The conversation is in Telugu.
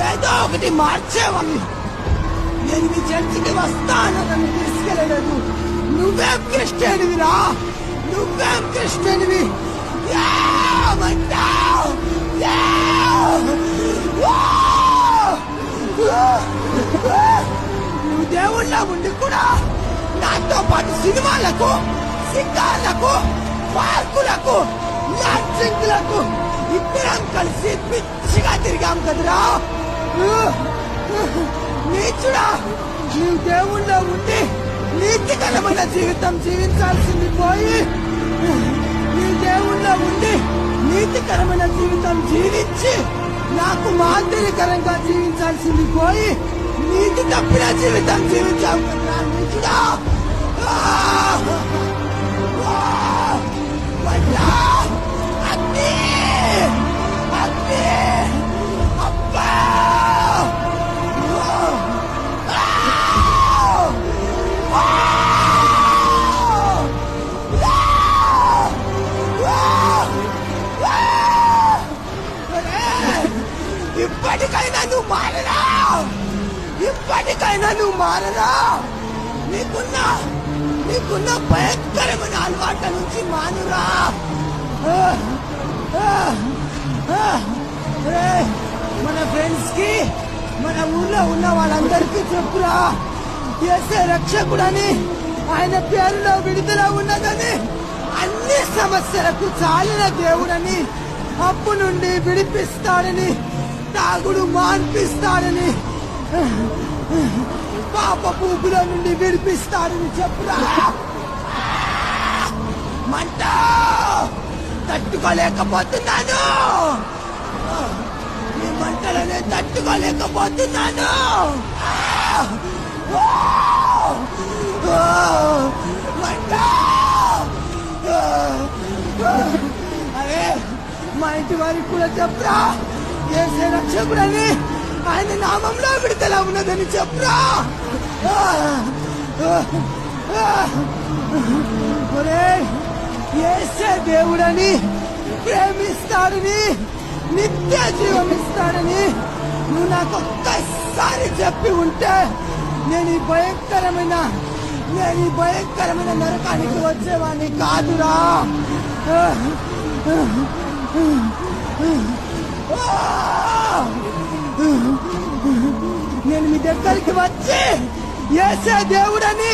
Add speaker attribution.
Speaker 1: ఏదో ఒకటి మార్చేవాడిని. నేను మీ చర్చికి వస్తాను, నన్ను తీసుకెళ్ళలేదు. నువ్వేం క్రిస్టియన్విరా, నువ్వేం క్రిస్టియన్వి. నువ్వు దేవుళ్ళ ఉండి కూడా నాతో పాటు సినిమాలకు, సింగాలకు, పార్కులకు, లాడ్జింగ్లకు ఇద్దరం కలిసి పిచ్చిగా తిరిగాం కదరా. నీచుడా, నీవు దేవుళ్ళ ఉండి నీతికరమైన జీవితం జీవించాల్సింది పోయి, నీ దేవుళ్ళ ఉండి నీతికరమైన జీవితం జీవించి నాకు మాదిరికరంగా జీవించాల్సింది పోయి నీతి తప్పిన జీవితం జీవించావు కదరా నీచుడా. అగ్ని, అగ్ని, అబ్బా. ఇప్పటికైనా నువ్వు మారరా, ఇప్పటికైనా నువ్వు మారరా. నీకున్న భయంకరమైన అలవాట్ల నుంచి మానురా. మన ఫ్రెండ్స్ కి, మన ఊర్లో ఉన్న వాళ్ళందరికీ చెప్పురా, యేసే రక్షకుడని, ఆయన పేరులో విడుదల ఉన్నదని, అన్ని సమస్యలకు చాలిన దేవుడని, అప్పు నుండి విడిపిస్తాడని, తాగుడు మాన్పిస్తాడని, పాప పూపుల నుండి విడిపిస్తాడని చెప్పురా. మంట తట్టుకోలేకపోతున్నాను, ఈ మంటలనే తట్టుకోలేకపోతున్నాను. మంట. అరే, మా ఇంటి వారికి కూడా చెప్పురా, యేసే రక్షకుడని, ఆయన నామంలో విడుదల ఉన్నదని చెప్పురా. యేసే దేవుడని, ప్రేమిస్తాడని, నిత్య జీవం ఇస్తాడని నువ్వు నాకు ఒక్కసారి చెప్పి ఉంటే నేను ఈ భయంకరమైన నరకానికి వచ్చేవాడిని కాదురా. నేను మీ దగ్గరికి వచ్చి యేసే దేవుడని,